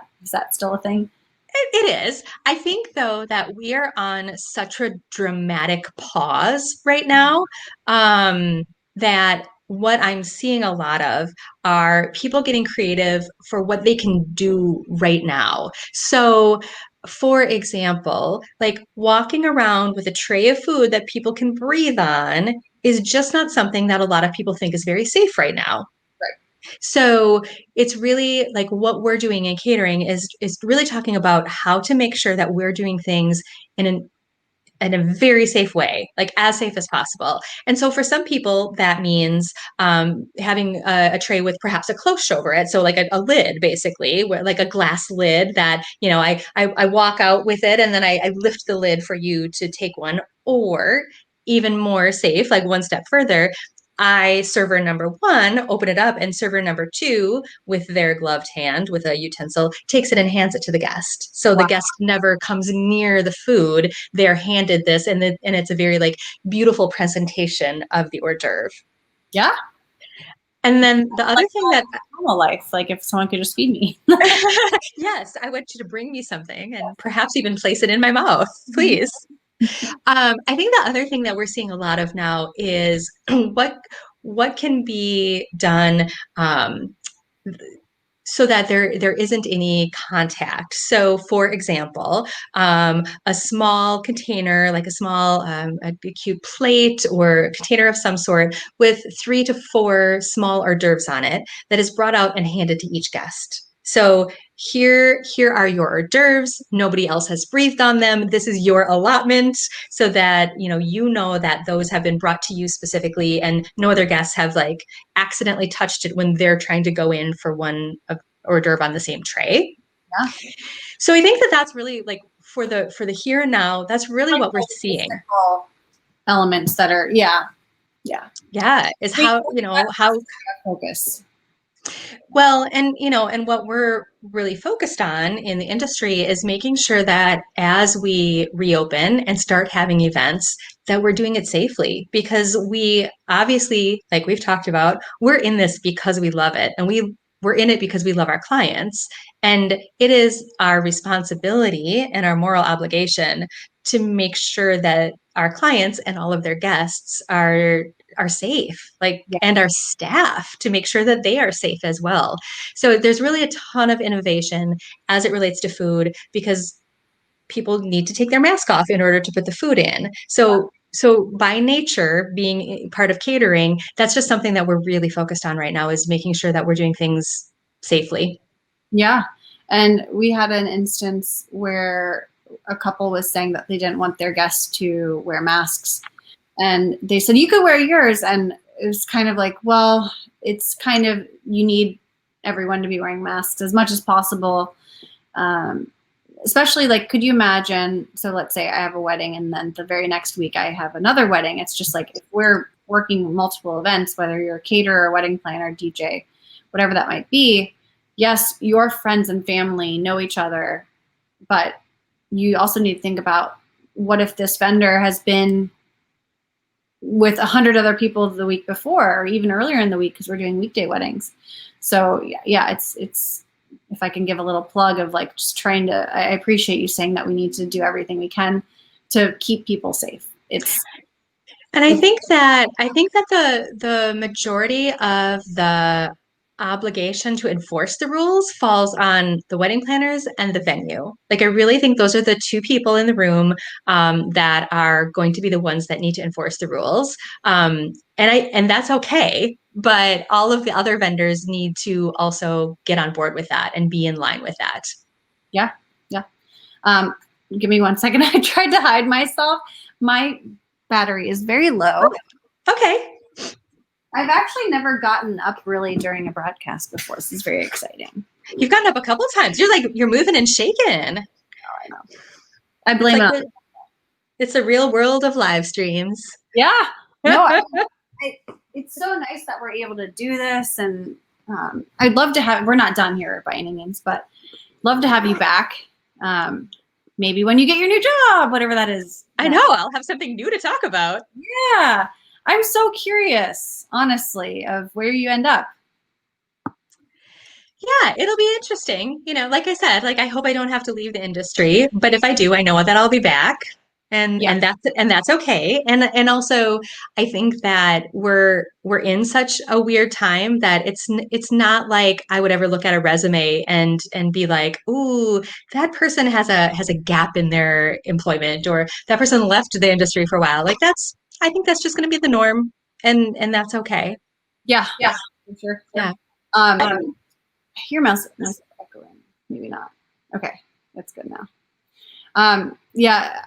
still a thing? It is. I think, though, that we are on such a dramatic pause right now, that what I'm seeing a lot of are people getting creative for what they can do right now. So, for example, like walking around with a tray of food that people can breathe on is just not something that a lot of people think is very safe right now. So it's really like what we're doing in catering is really talking about how to make sure that we're doing things in a very safe way, like as safe as possible. And so for some people, that means having a tray with perhaps a cloche over it. So like a lid, basically, where like a glass lid that, I walk out with it and then I lift the lid for you to take one. Or even more safe, like one step further, server number 1, open it up, and server number 2, with their gloved hand with a utensil, takes it and hands it to the guest. So the guest never comes near the food. They're handed this, and it's a very like beautiful presentation of the hors d'oeuvre. Yeah. And then the other thing that normal life, like if someone could just feed me. Yes, I want you to bring me something and perhaps even place it in my mouth, please. I think the other thing that we're seeing a lot of now is what can be done so that there isn't any contact. So, for example, a small container, like a small a cute plate or container of some sort with 3 to 4 small hors d'oeuvres on it that is brought out and handed to each guest. So here are your hors d'oeuvres. Nobody else has breathed on them. This is your allotment, so that you know that those have been brought to you specifically, and no other guests have like accidentally touched it when they're trying to go in for one hors d'oeuvre on the same tray. Yeah. So I think that that's really like for the here and now. That's really what we're seeing. Elements that are yeah. Is how how focus. Well, and what we're really focused on in the industry is making sure that as we reopen and start having events, that we're doing it safely, because we obviously, like we've talked about, we're in this because we love it, and we're in it because we love our clients. And it is our responsibility and our moral obligation to make sure that our clients and all of their guests are safe, like, Yeah. and our staff to make sure that they are safe as well. So there's really a ton of innovation as it relates to food because people need to take their mask off in order to put the food in. So by nature, being part of catering, that's just something that we're really focused on right now, is making sure that we're doing things safely. Yeah. And we had an instance where a couple was saying that they didn't want their guests to wear masks. And they said, you could wear yours. And it was kind of like, well, it's kind of, you need everyone to be wearing masks as much as possible. Um, Especially like, could you imagine? So let's say I have a wedding and then the very next week I have another wedding. It's just like, if we're working multiple events, whether you're a caterer, wedding planner, DJ, whatever that might be, yes, your friends and family know each other, but you also need to think about, what if this vendor has been with 100 other people the week before, or even earlier in the week, because we're doing weekday weddings. So yeah, it's if I can give a little plug of like just trying to, I appreciate you saying that we need to do everything we can to keep people safe. And I think that the majority of the obligation to enforce the rules falls on the wedding planners and the venue. Like, I really think those are the two people in the room that are going to be the ones that need to enforce the rules. And that's okay. But all of the other vendors need to also get on board with that and be in line with that. Yeah, yeah. Um, Give me 1 second. I tried to hide myself. My battery is very low. Okay. I've actually never gotten up really during a broadcast before. This is very exciting. You've gotten up a couple of times. You're moving and shaking. Oh, I know. I It's blame like it on. it's a real world of live streams. Yeah. No, it's so nice that we're able to do this. And I'd love to have, we're not done here by any means, but love to have you back. Maybe when you get your new job, whatever that is. I know, I'll have something new to talk about. Yeah. I'm so curious, honestly, of where you end up. Yeah, it'll be interesting. Like I said, like, I hope I don't have to leave the industry, but if I do, I know that I'll be back. And Yeah. and that's okay. And also, I think that we're in such a weird time that it's not like I would ever look at a resume and be like, "Ooh, that person has a gap in their employment," or "That person left the industry for a while." Like, I think that's just going to be the norm, and that's okay. Yeah. Yeah. For sure. Yeah. Um, I hear mouse echoing. Maybe not. Okay. That's good now. Yeah.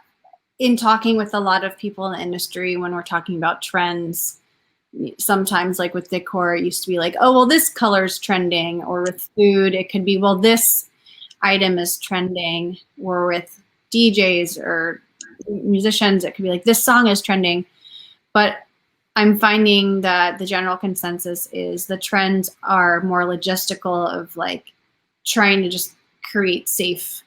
In talking with a lot of people in the industry, when we're talking about trends, sometimes like with decor, it used to be like, oh, well, this color's trending, or with food, it could be, well, this item is trending, or with DJs or musicians, it could be like, this song is trending. But I'm finding that the general consensus is the trends are more logistical, of like trying to just create safe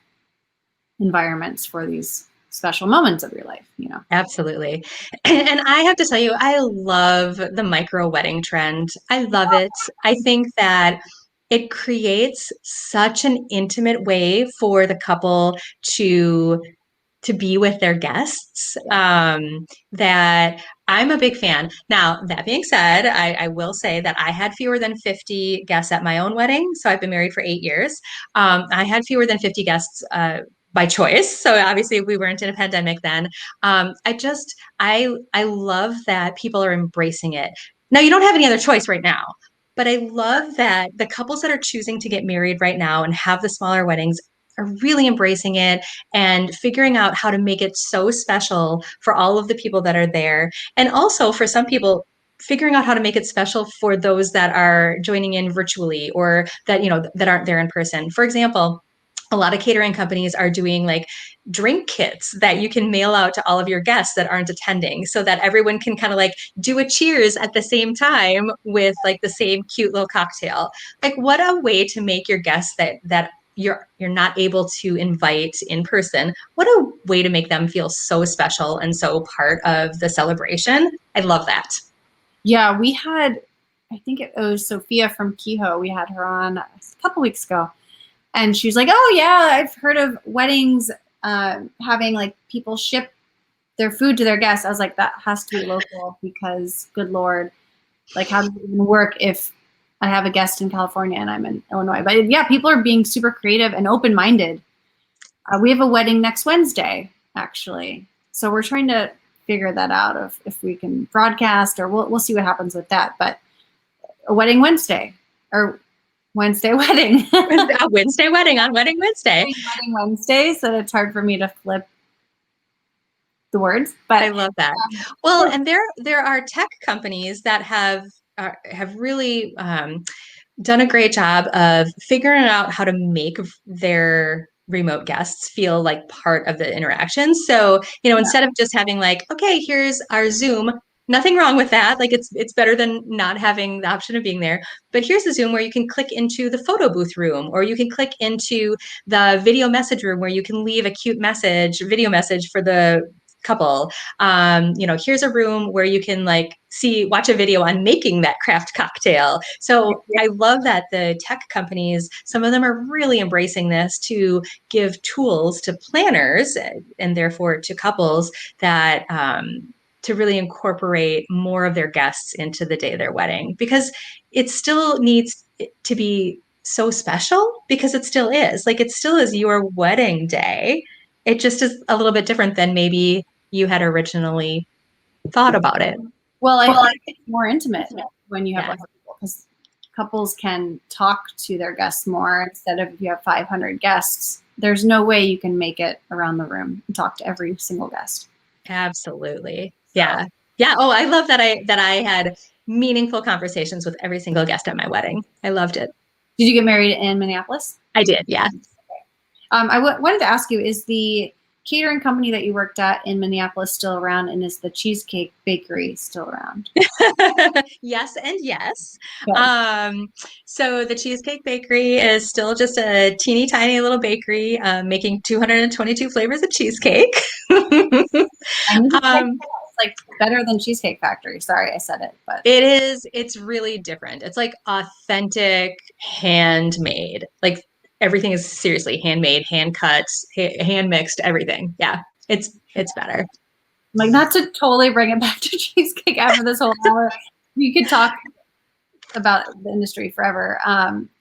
environments for these special moments of your life. Absolutely. And I have to tell you, I love the micro wedding trend. I love it. I think that it creates such an intimate way for the couple to be with their guests, that I'm a big fan. Now, that being said, I will say that I had fewer than 50 guests at my own wedding. So I've been married for 8 years. I had fewer than 50 guests by choice. So obviously we weren't in a pandemic then. I love that people are embracing it. Now, you don't have any other choice right now. But I love that the couples that are choosing to get married right now and have the smaller weddings are really embracing it and figuring out how to make it so special for all of the people that are there. And also for some people, figuring out how to make it special for those that are joining in virtually, or that aren't there in person. For example, a lot of catering companies are doing like drink kits that you can mail out to all of your guests that aren't attending, so that everyone can kind of like do a cheers at the same time with like the same cute little cocktail. Like, what a way to make your guests that you're not able to invite in person. What a way to make them feel so special and so part of the celebration. I love that. Yeah, we had I think it was Sophia from Kehoe. We had her on a couple weeks ago, and she was like, "Oh yeah, I've heard of weddings having like people ship their food to their guests." I was like, "That has to be local because, good lord, like how does it even work if I have a guest in California and I'm in Illinois?" But yeah, people are being super creative and open-minded. We have a wedding next Wednesday, actually, so we're trying to figure that out of if we can broadcast or we'll see what happens with that. But a wedding Wednesday or Wednesday wedding. A Wednesday wedding on Wedding Wednesday. Wedding Wednesday, so it's hard for me to flip the words. But I love that. Well, and there are tech companies that have really done a great job of figuring out how to make their remote guests feel like part of the interaction. So, instead of just having like, okay, here's our Zoom, nothing wrong with that. Like it's better than not having the option of being there. But here's a Zoom where you can click into the photo booth room, or you can click into the video message room where you can leave a cute video message for the couple. Here's a room where you can watch a video on making that craft cocktail. So I love that the tech companies, some of them are really embracing this to give tools to planners and therefore to couples that to really incorporate more of their guests into the day of their wedding, because it still needs to be so special, because it still is. Like, it still is your wedding day. It just is a little bit different than maybe you had originally thought about it. Well, I think it's more intimate when you have Yeah. less people, because couples can talk to their guests more instead of if you have 500 guests. There's no way you can make it around the room and talk to every single guest. Absolutely. Yeah. Yeah. Oh, I love that I had meaningful conversations with every single guest at my wedding. I loved it. Did you get married in Minneapolis? I did. Yeah. Wanted to ask you, is the catering company that you worked at in Minneapolis still around, and is the cheesecake bakery still around? Yes and yes. Okay. So the Cheesecake Bakery is still just a teeny tiny little bakery making 222 flavors of cheesecake. I need to check um, it out. It's like better than Cheesecake Factory. Sorry, I said it, but it's really different. It's like authentic, handmade. Like, everything is seriously handmade, hand cut, hand mixed, everything. Yeah, it's better. like, not to totally bring it back to cheesecake after this whole hour. We could talk about the industry forever.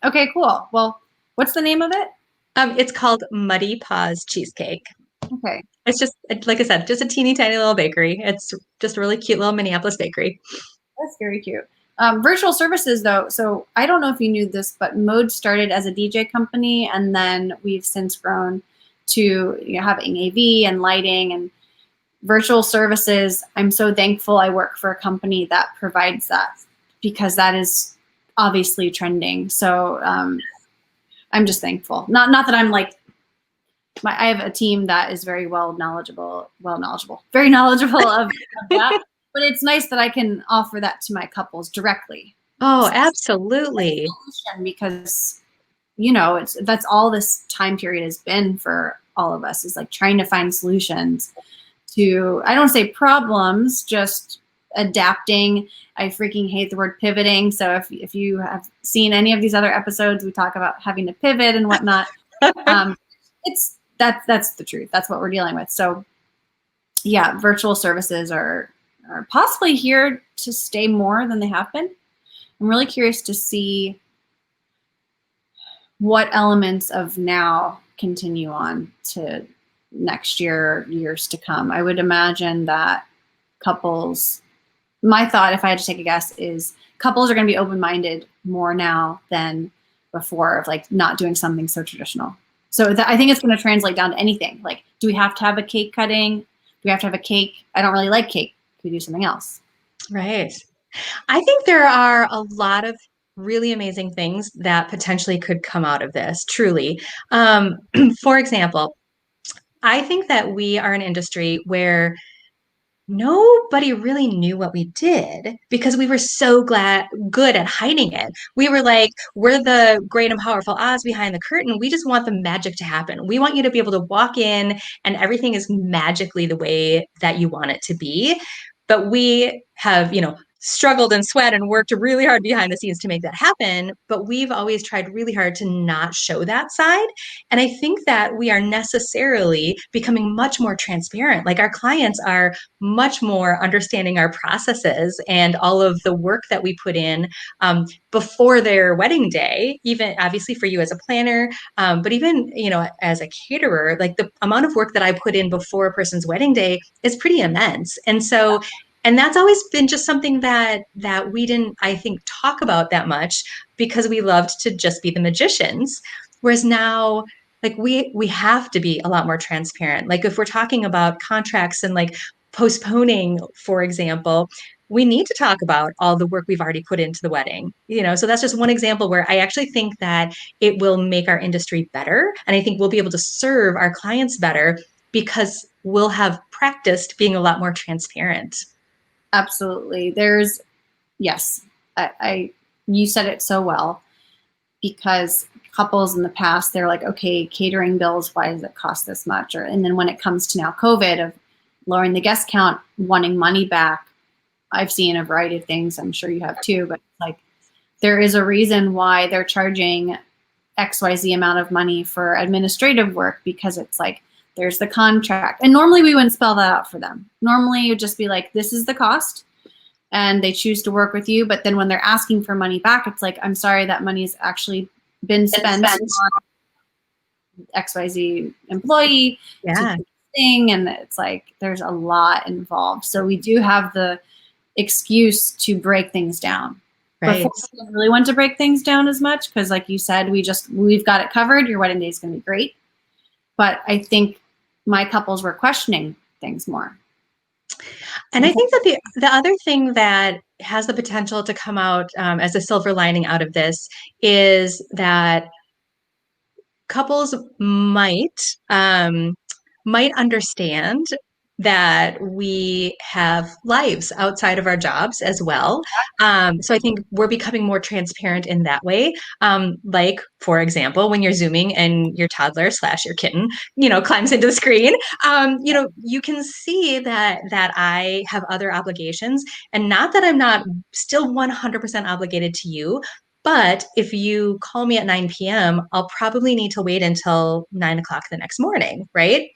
Okay, cool. Well, what's the name of it? It's called Muddy Paws Cheesecake. Okay. It's just, like I said, just a teeny tiny little bakery. It's just a really cute little Minneapolis bakery. That's very cute. Virtual services, though. So I don't know if you knew this, but Mode started as a DJ company, and then we've since grown to having AV and lighting and virtual services. I'm so thankful I work for a company that provides that, because that is obviously trending. So I'm just thankful. Not that I'm like, I have a team that is very very knowledgeable of that. But it's nice that I can offer that to my couples directly. Oh, absolutely. Because that's all this time period has been for all of us, is like trying to find solutions to, I don't say problems, just adapting. I freaking hate the word pivoting. So if you have seen any of these other episodes, we talk about having to pivot and whatnot. That's the truth. That's what we're dealing with. So yeah, virtual services are possibly here to stay more than they have been. I'm really curious to see what elements of now continue on to next year, years to come. I would imagine that couples, my thought, if I had to take a guess, is couples are going to be open-minded more now than before, of like not doing something so traditional. So I think it's going to translate down to anything. Like, do we have to have a cake cutting? Do we have to have a cake? I don't really like cake. Could we do something else? Right. I think there are a lot of really amazing things that potentially could come out of this, truly. For example, I think that we are an industry where nobody really knew what we did because we were so good at hiding it. We were like, we're the great and powerful Oz behind the curtain. We just want the magic to happen. We want you to be able to walk in and everything is magically the way that you want it to be. But we have, struggled and sweat and worked really hard behind the scenes to make that happen. But we've always tried really hard to not show that side. And I think that we are necessarily becoming much more transparent. Like our clients are much more understanding our processes and all of the work that we put in before their wedding day, even obviously for you as a planner, but even, as a caterer, like the amount of work that I put in before a person's wedding day is pretty immense. And that's always been just something that we didn't, I think, talk about that much because we loved to just be the magicians. Whereas now, like we have to be a lot more transparent. Like if we're talking about contracts and like postponing, for example, we need to talk about all the work we've already put into the wedding. So that's just one example where I actually think that it will make our industry better. And I think we'll be able to serve our clients better because we'll have practiced being a lot more transparent. Absolutely. Yes, I you said it so well, because couples in the past, they're like, okay, catering bills, why does it cost this much? And then when it comes to now COVID of lowering the guest count, wanting money back, I've seen a variety of things. I'm sure you have too, but like there is a reason why they're charging XYZ amount of money for administrative work, because it's like, there's the contract. And normally we wouldn't spell that out for them. Normally it would just be like, this is the cost, and they choose to work with you. But then when they're asking for money back, it's like, I'm sorry, that money's actually been spent on XYZ employee Yeah. to do this thing. And it's like, there's a lot involved. So we do have the excuse to break things down. Right. Before, we didn't really want to break things down as much because, like you said, we've got it covered. Your wedding day is going to be great. But I think my couples were questioning things more. And I think that the other thing that has the potential to come out as a silver lining out of this is that couples might understand that we have lives outside of our jobs as well. So I think we're becoming more transparent in that way. Like, for example, when you're Zooming and your toddler / your kitten, climbs into the screen, you can see that I have other obligations, and not that I'm not still 100% obligated to you. But if you call me at 9 p.m., I'll probably need to wait until 9 o'clock the next morning, right?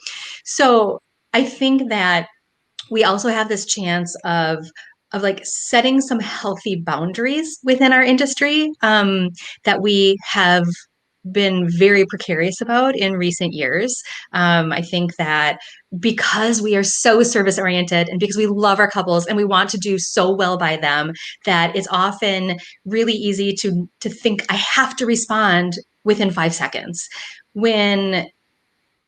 So I think that we also have this chance of like setting some healthy boundaries within our industry that we have been very precarious about in recent years. I think that because we are so service oriented and because we love our couples and we want to do so well by them, that it's often really easy to think I have to respond within 5 seconds when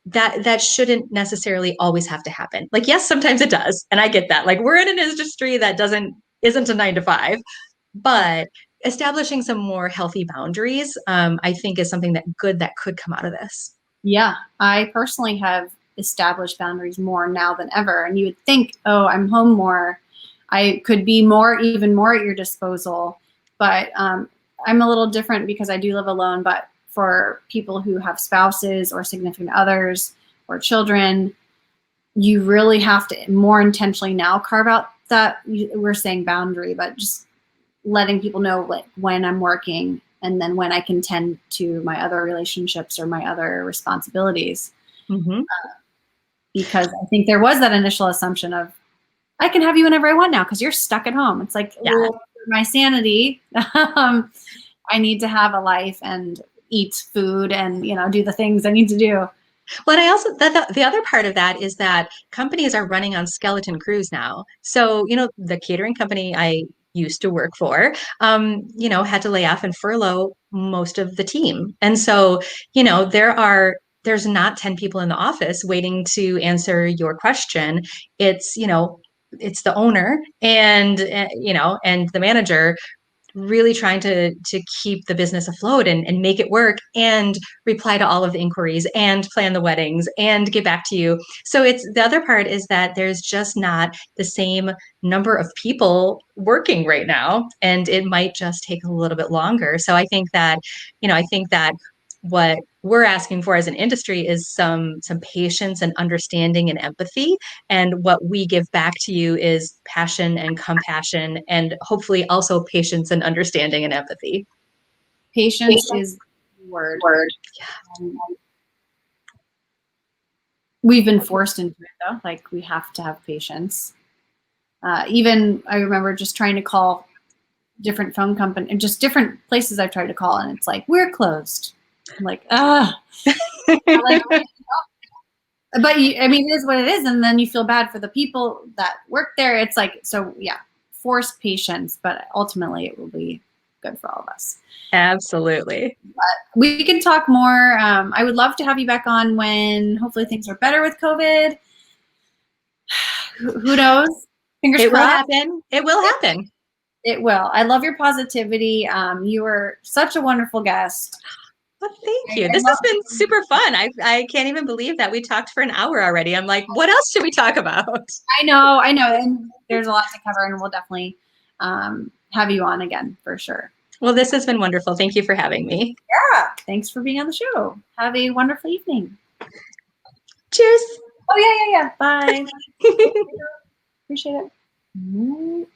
that shouldn't necessarily always have to happen. Like, yes, sometimes it does. And I get that. Like, we're in an industry that isn't a 9 to 5, but establishing some more healthy boundaries, I think is something that could come out of this. Yeah, I personally have established boundaries more now than ever. And you would think, oh, I'm home more, I could be even more at your disposal. But I'm a little different because I do live alone. But for people who have spouses or significant others or children, you really have to more intentionally now carve out that, we're saying boundary, but just letting people know like when I'm working and then when I can tend to my other relationships or my other responsibilities. Mm-hmm. Because I think there was that initial assumption of, I can have you whenever I want now because you're stuck at home. It's like, Yeah. well, for my sanity, I need to have a life and eat food and, do the things I need to do. Well, and I also the other part of that is that companies are running on skeleton crews now. So, the catering company I used to work for, had to lay off and furlough most of the team. And so, there's not 10 people in the office waiting to answer your question. It's the owner and the manager really trying to keep the business afloat and make it work and reply to all of the inquiries and plan the weddings and get back to you. So it's the other part is that there's just not the same number of people working right now, and it might just take a little bit longer. So I think that what we're asking for as an industry is some patience and understanding and empathy. And what we give back to you is passion and compassion, and hopefully also patience and understanding and empathy. Patience is the word. We've been forced into it though. Like we have to have patience. Even I remember just trying to call different phone company and just different places I've tried to call, and it's like, we're closed. I'm like, like, but I mean, it is what it is. And then you feel bad for the people that work there. It's like, so yeah, force patience, but ultimately it will be good for all of us. Absolutely. But we can talk more. I would love to have you back on when hopefully things are better with COVID. Who knows? Fingers It will crossed. happen. It will happen. It will. I love your positivity. You were such a wonderful guest. Well, thank you. This has been super fun. I can't even believe that we talked for an hour already. I'm like, what else should we talk about? I know. And there's a lot to cover, and we'll definitely have you on again for sure. Well, this has been wonderful. Thank you for having me. Yeah. Thanks for being on the show. Have a wonderful evening. Cheers. Oh, yeah. Bye. Appreciate it.